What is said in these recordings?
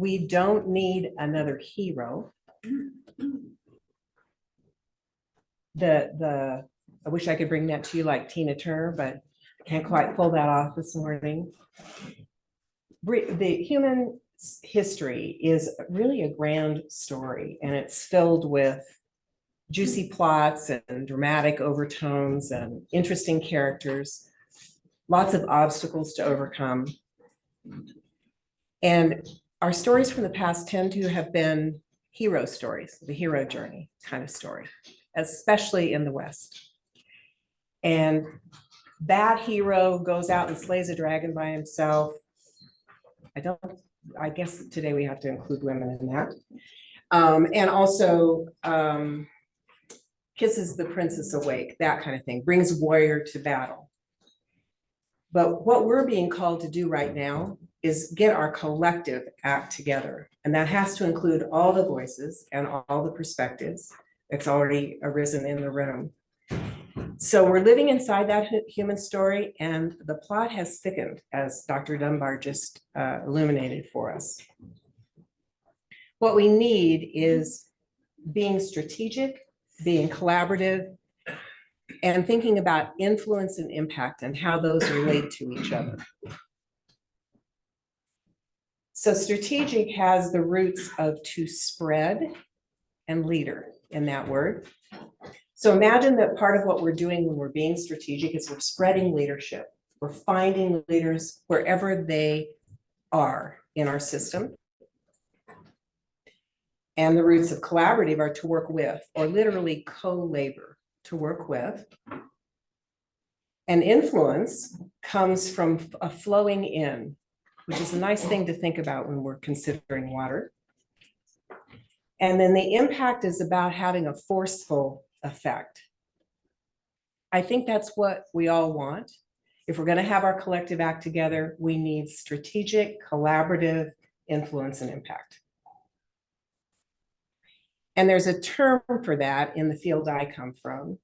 we don't need another hero. I wish I could bring that to you like Tina Turner, but I can't quite pull that off this morning. The human history is really a grand story, and it's filled with juicy plots and dramatic overtones and interesting characters, lots of obstacles to overcome. And our stories from the past tend to have been hero stories, the hero journey kind of story, especially in the West. And that hero goes out and slays a dragon by himself. I guess today we have to include women in that. And also kisses the princess awake, that kind of thing, brings warrior to battle. But what we're being called to do right now is get our collective act together. And that has to include all the voices and all the perspectives that's already arisen in the room. So we're living inside that human story, and the plot has thickened, as Dr. Dunbar just illuminated for us. What we need is being strategic, being collaborative, and thinking about influence and impact and how those relate to each other. So strategic has the roots of to spread and leader in that word. So imagine that part of what we're doing when we're being strategic is we're spreading leadership. We're finding leaders wherever they are in our system. And the roots of collaborative are to work with, or literally co-labor, to work with. And influence comes from a flowing in, which is a nice thing to think about when we're considering water. And then the impact is about having a forceful effect. I think that's what we all want. If we're going to have our collective act together, we need strategic, collaborative influence and impact. And there's a term for that in the field I come from.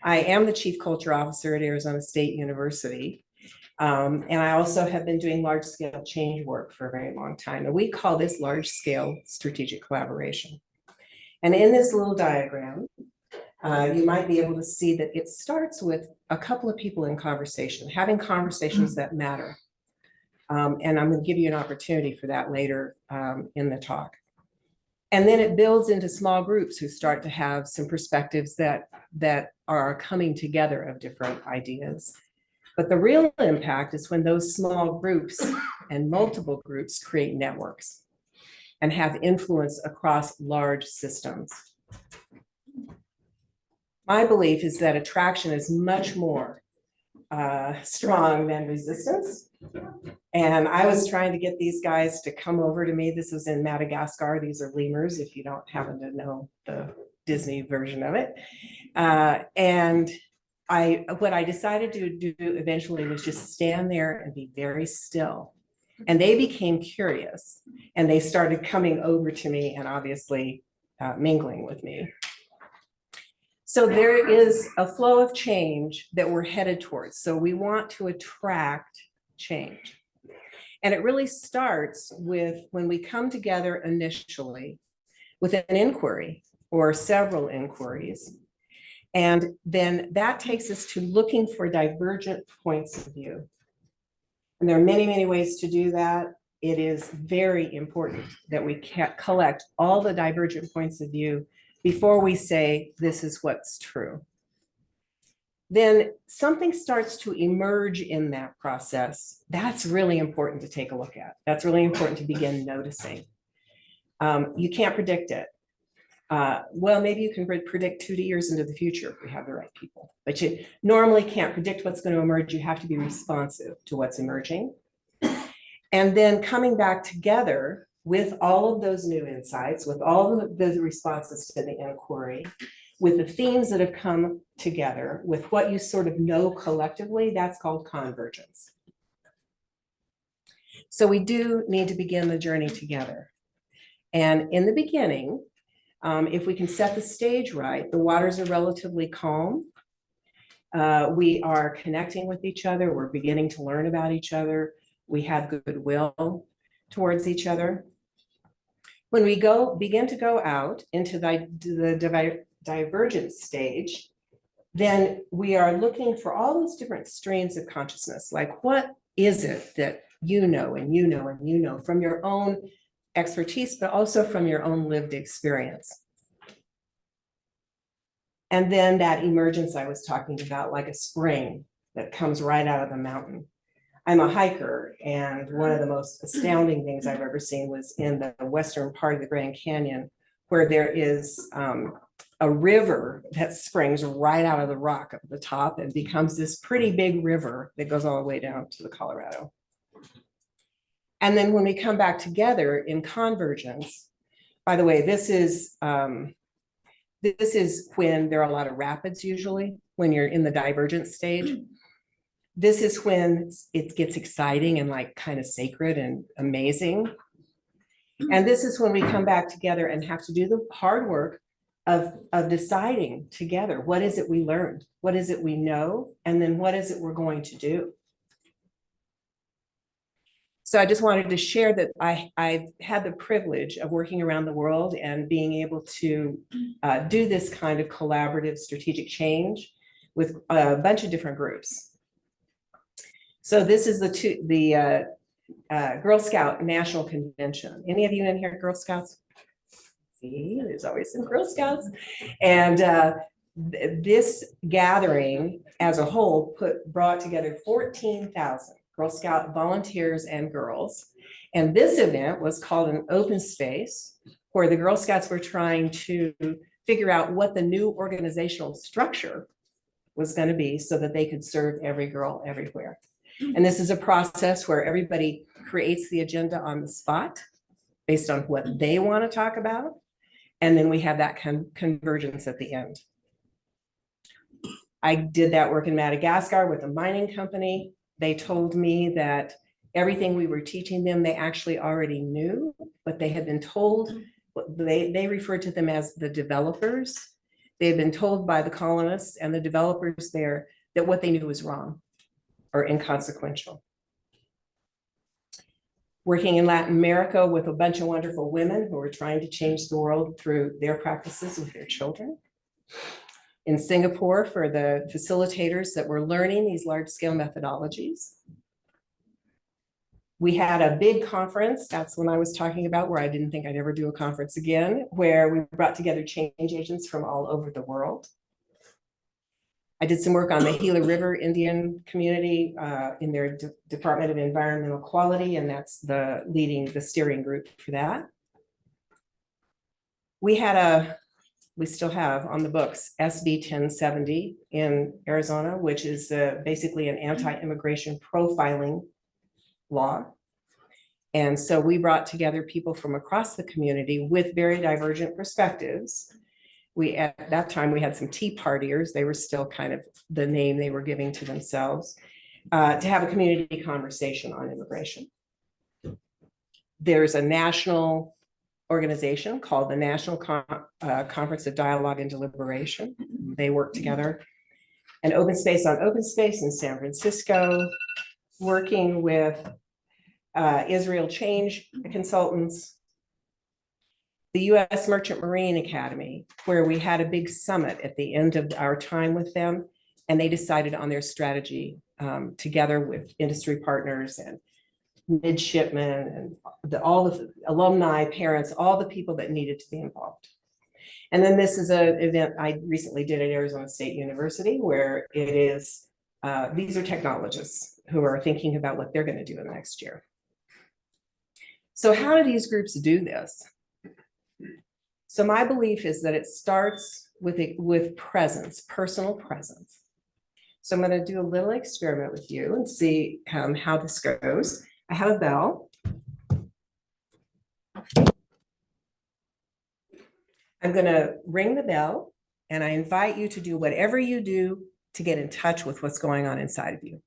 I am the Chief Culture Officer at Arizona State University. And I also have been doing large-scale change work for a very long time. And we call this large-scale strategic collaboration. And in this little diagram, you might be able to see that it starts with a couple of people in conversation, having conversations that matter. And I'm going to give you an opportunity for that later in the talk. And then it builds into small groups who start to have some perspectives that are coming together of different ideas. But the real impact is when those small groups and multiple groups create networks and have influence across large systems. My belief is that attraction is much more strong than resistance. And I was trying to get these guys to come over to me. This was in Madagascar. These are lemurs, if you don't happen to know the Disney version of it. And what I decided to do eventually was just stand there and be very still. And they became curious, and they started coming over to me and obviously mingling with me. So there is a flow of change that we're headed towards. So we want to attract change. And it really starts with when we come together initially with an inquiry or several inquiries. And then that takes us to looking for divergent points of view. And there are many, many ways to do that. It is very important that we collect all the divergent points of view before we say this is what's true. Then something starts to emerge in that process. That's really important to take a look at. That's really important to begin noticing. You can't predict it. Well, maybe you can predict 2 years into the future if we have the right people, but you normally can't predict what's going to emerge. You have to be responsive to what's emerging. And then coming back together with all of those new insights, with all of the responses to the inquiry, with the themes that have come together, with what you sort of know collectively, that's called convergence. So we do need to begin the journey together. And in the beginning, if we can set the stage right, the waters are relatively calm. We are connecting with each other. We're beginning to learn about each other. We have goodwill towards each other. When we begin to go out into the divergent stage, then we are looking for all those different streams of consciousness. Like, what is it that you know and you know and you know from your own expertise, but also from your own lived experience? And then that emergence I was talking about, like a spring that comes right out of the mountain. I'm a hiker, and one of the most astounding things I've ever seen was in the western part of the Grand Canyon, where there is a river that springs right out of the rock at the top and becomes this pretty big river that goes all the way down to the Colorado. And then when we come back together in convergence, by the way, this is when there are a lot of rapids usually, when you're in the divergent stage. This is when it gets exciting and like kind of sacred and amazing. And this is when we come back together and have to do the hard work of deciding together, what is it we learned? What is it we know? And then what is it we're going to do? So I just wanted to share that I've had the privilege of working around the world and being able to do this kind of collaborative strategic change with a bunch of different groups. So this is the Girl Scout National Convention. Any of you in here Girl Scouts? See, there's always some Girl Scouts. And this gathering as a whole brought together 14,000 Girl Scout volunteers and girls. And this event was called an open space, where the Girl Scouts were trying to figure out what the new organizational structure was going to be so that they could serve every girl everywhere. And this is a process where everybody creates the agenda on the spot based on what they want to talk about. And then we have that convergence at the end. I did that work in Madagascar with a mining company. They told me that everything we were teaching them, they actually already knew, but they had been told, they referred to them as the developers. They had been told by the colonists and the developers there that what they knew was wrong or inconsequential. Working in Latin America with a bunch of wonderful women who were trying to change the world through their practices with their children. In Singapore for the facilitators that were learning these large-scale methodologies. We had a big conference, that's when I was talking about, where I didn't think I'd ever do a conference again, where we brought together change agents from all over the world. I did some work on the Gila River Indian community in their Department of Environmental Quality, and that's leading the steering group for that. We still have on the books SB 1070 in Arizona, which is basically an anti-immigration profiling law. And so we brought together people from across the community with very divergent perspectives. At that time, we had some Tea Partiers. They were still kind of the name they were giving to themselves, to have a community conversation on immigration. There's a national organization called the National Conference of Dialogue and Deliberation. They work together. An open space on open space in San Francisco, working with Israel Change Consultants, the US Merchant Marine Academy, where we had a big summit at the end of our time with them, and they decided on their strategy together with industry partners and midshipmen and all the alumni, parents, all the people that needed to be involved. And then this is an event I recently did at Arizona State University, where it is, these are technologists who are thinking about what they're going to do in the next year. So how do these groups do this? So my belief is that it starts with presence, personal presence. So I'm going to do a little experiment with you and see how this goes. I have a bell. I'm going to ring the bell, and I invite you to do whatever you do to get in touch with what's going on inside of you,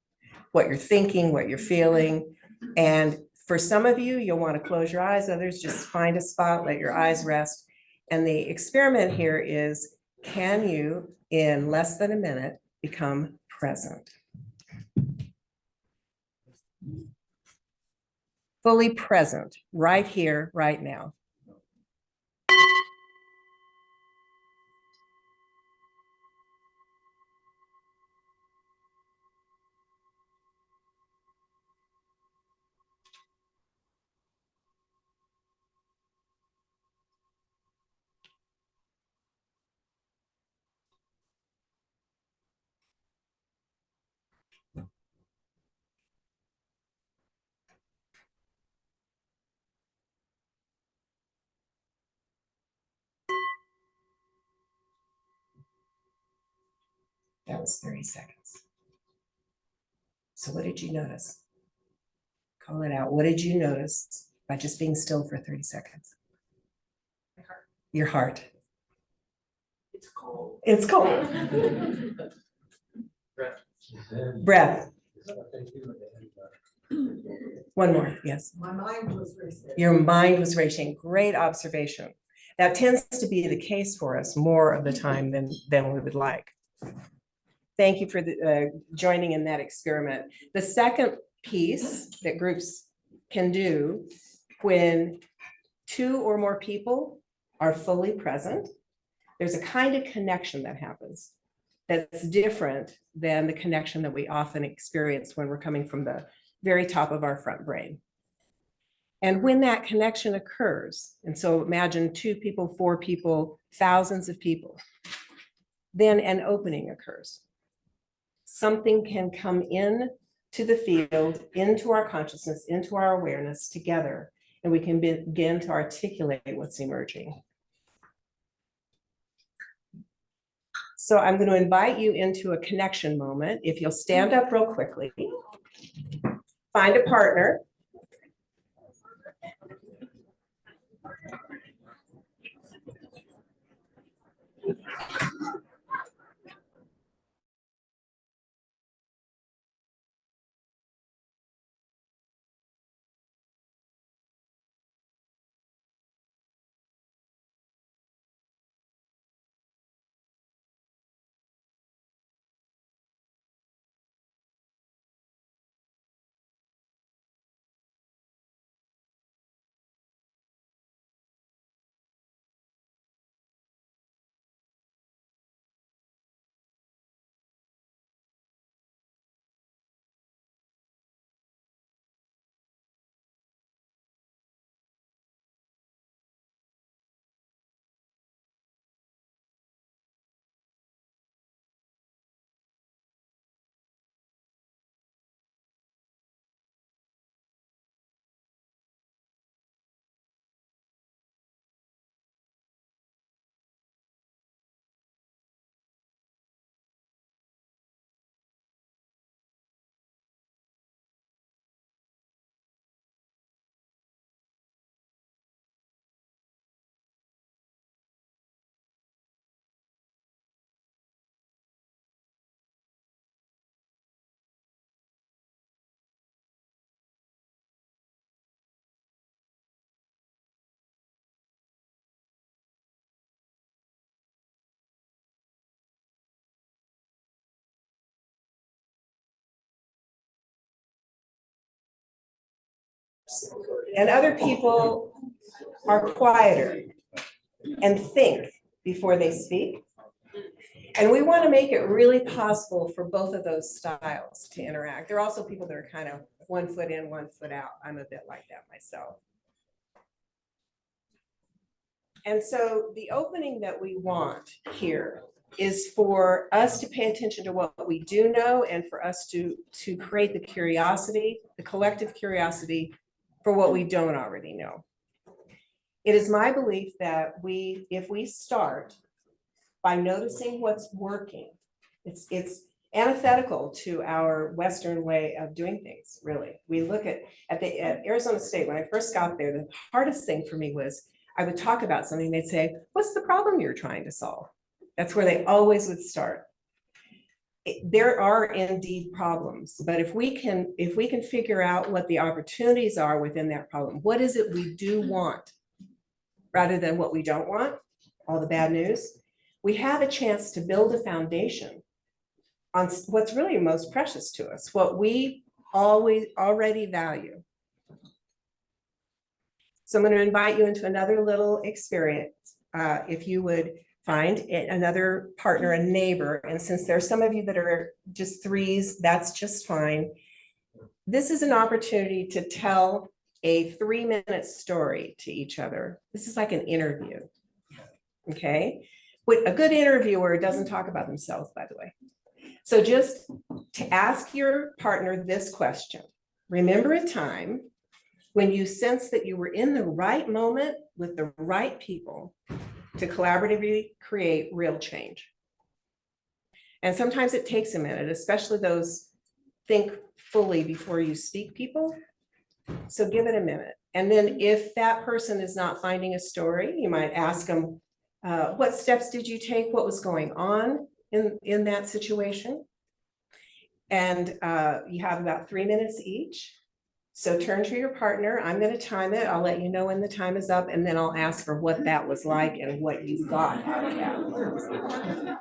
what you're thinking, what you're feeling. And for some of you, you'll want to close your eyes. Others, just find a spot, let your eyes rest. And the experiment here is, can you, in less than a minute, become present? Fully present, right here, right now. That was 30 seconds. So what did you notice? Call it out. What did you notice by just being still for 30 seconds? My heart. Your heart. It's cold. It's cold. Breath. Breath. One more, yes. My mind was racing. Your mind was racing. Great observation. That tends to be the case for us more of the time than we would like. Thank you for joining in that experiment. The second piece that groups can do when 2 or more people are fully present, there's a kind of connection that happens that's different than the connection that we often experience when we're coming from the very top of our front brain. And when that connection occurs, and so imagine 2 people, 4 people, thousands of people, then an opening occurs. Something can come in to the field, into our consciousness, into our awareness together, and we can begin to articulate what's emerging. So I'm going to invite you into a connection moment. If you'll stand up real quickly, find a partner. And other people are quieter and think before they speak. And we want to make it really possible for both of those styles to interact. There are also people that are kind of 1 foot in, 1 foot out. I'm a bit like that myself. And so the opening that we want here is for us to pay attention to what we do know and for us to create the curiosity, the collective curiosity for what we don't already know. It is my belief that if we start by noticing what's working, it's antithetical to our Western way of doing things, really. We look at Arizona State, when I first got there, the hardest thing for me was I would talk about something, they'd say, what's the problem you're trying to solve? That's where they always would start. There are indeed problems, but if we can figure out what the opportunities are within that problem, what is it we do want, rather than what we don't want, all the bad news, we have a chance to build a foundation on what's really most precious to us, what we already value. So I'm going to invite you into another little experience. If you would find another partner, a neighbor, and since there are some of you that are just 3s, that's just fine. This is an opportunity to tell a 3-minute story to each other. This is like an interview, okay? A good interviewer doesn't talk about themselves, by the way. So just to ask your partner this question: remember a time when you sense that you were in the right moment with the right people to collaboratively create real change. And sometimes it takes a minute, especially those think fully before you speak people. So give it a minute. And then if that person is not finding a story, you might ask them, what steps did you take? What was going on in that situation? And you have about 3 minutes each. So turn to your partner. I'm going to time it. I'll let you know when the time is up, and then I'll ask for what that was like and what you got out of that.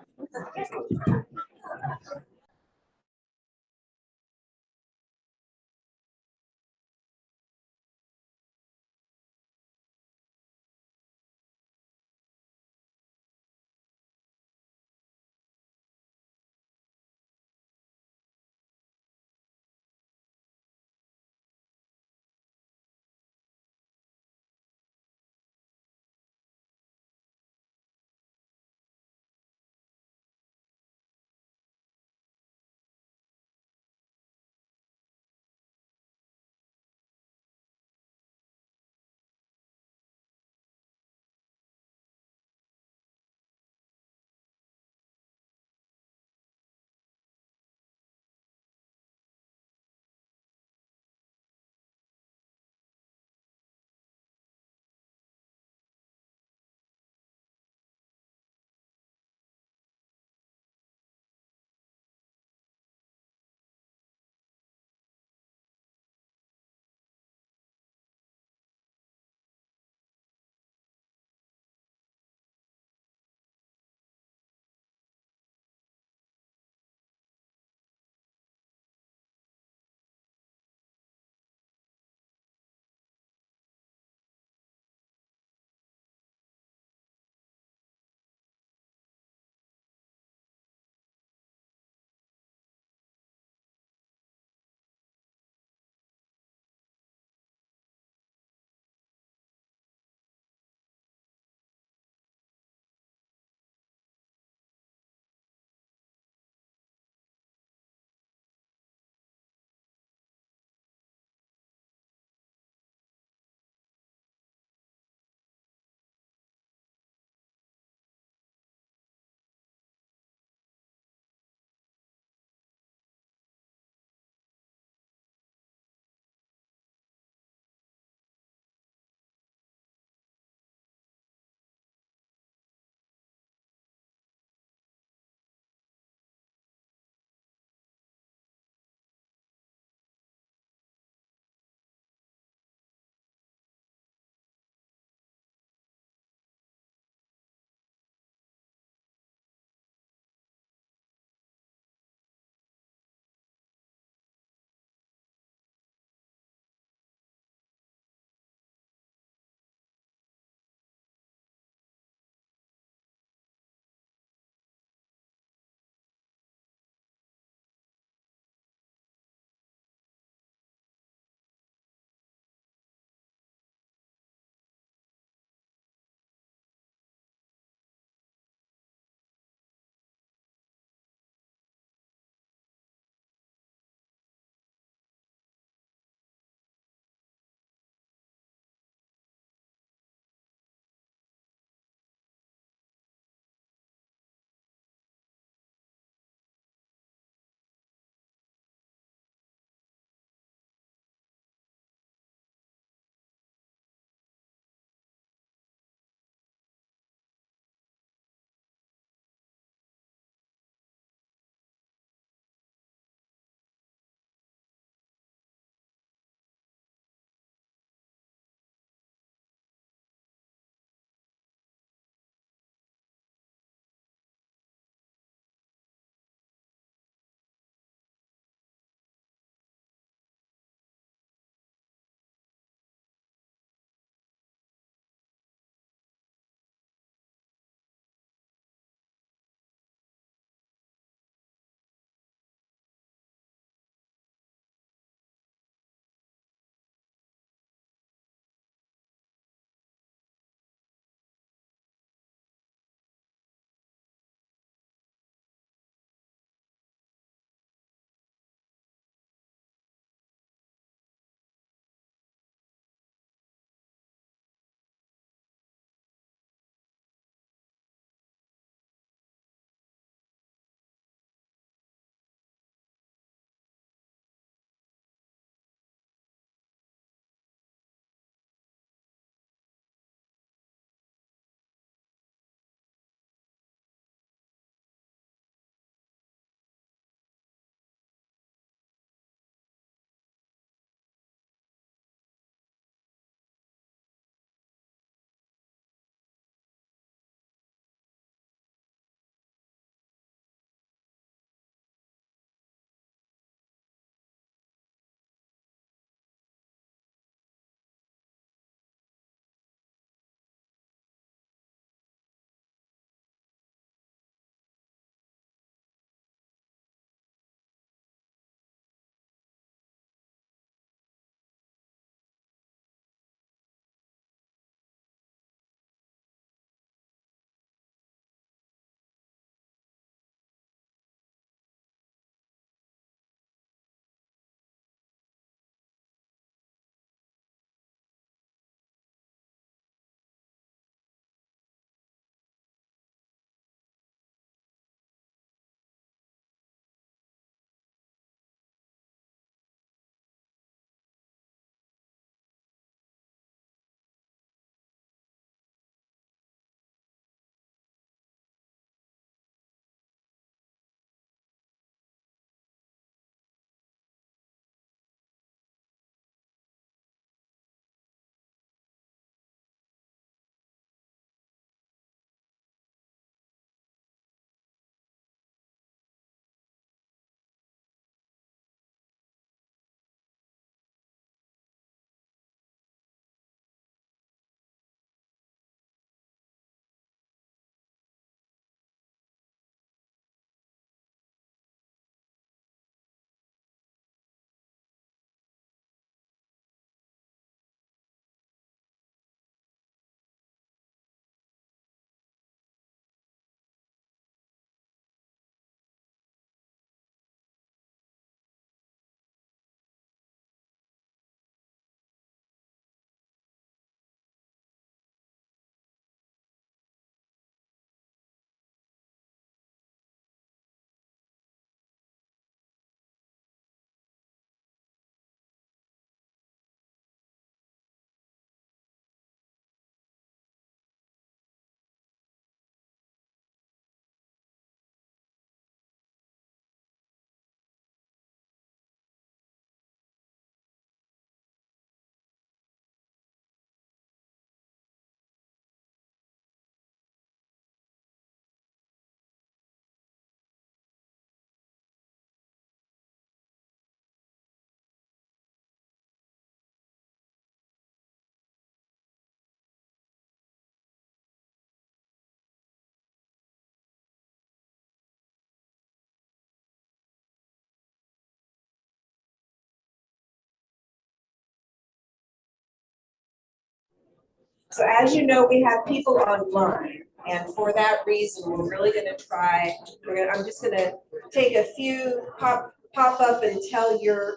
So as you know, we have people online, and for that reason, we're really gonna try, I'm just gonna take a few, pop up and tell your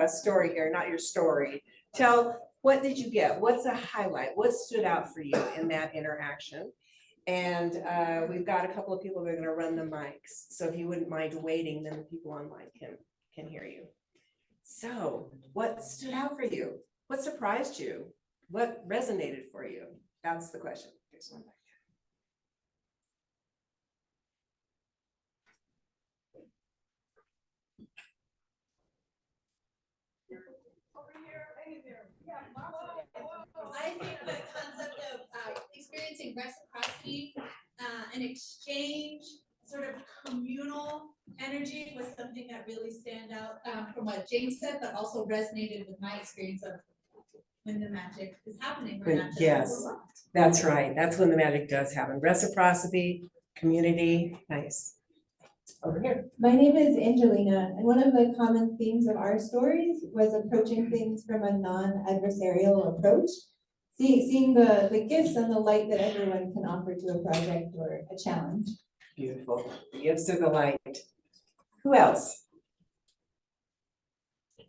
story here, not your story. Tell, what did you get? What's a highlight? What stood out for you in that interaction? And we've got a couple of people that are gonna run the mics. So if you wouldn't mind waiting, then the people online can hear you. So what stood out for you? What surprised you? What resonated for you? That's the question. There's one back I think the concept of experiencing reciprocity and exchange, sort of communal energy was something that really stand out from what James said, but also resonated with my experience of when the magic is happening. We're not just yes, overwhelmed. that's right. That's when the magic does happen. Reciprocity, community, nice. Over here. My name is Angelina, and one of the common themes of our stories was approaching things from a non-adversarial approach, seeing the gifts and the light that everyone can offer to a project or a challenge. Beautiful. Gifts of the light. Who else?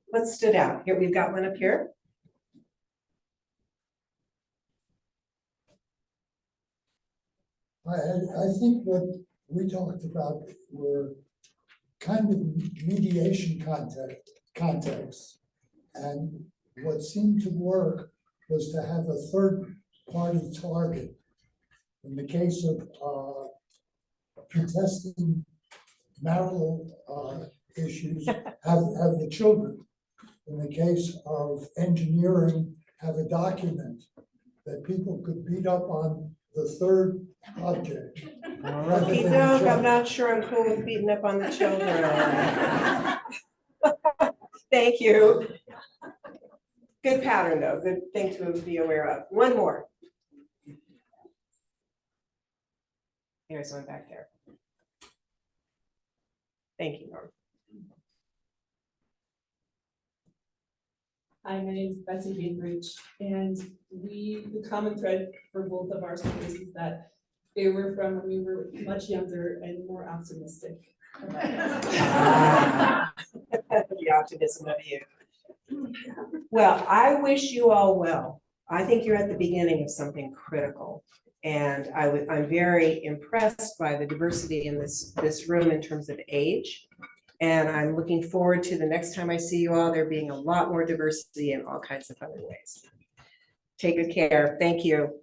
What stood out? Here, we've got one up here. I think what we talked about were kind of mediation contexts. And what seemed to work was to have a third party target. In the case of contesting marital issues, have the children. In the case of engineering, have a document that people could beat up on the third object. Okey doke, I'm not sure I'm cool with beating up on the children. Thank you. Good pattern though, good thing to be aware of. One more. Here's one back there. Thank you, Norm. Hi, my name is Betsy Bainbridge, and the common thread for both of our stories is that they were from when we were much younger and more optimistic. The optimism of you. Well, I wish you all well. I think you're at the beginning of something critical. And I'm very impressed by the diversity in this room in terms of age. And I'm looking forward to the next time I see you all, there being a lot more diversity in all kinds of other ways. Take good care. Thank you.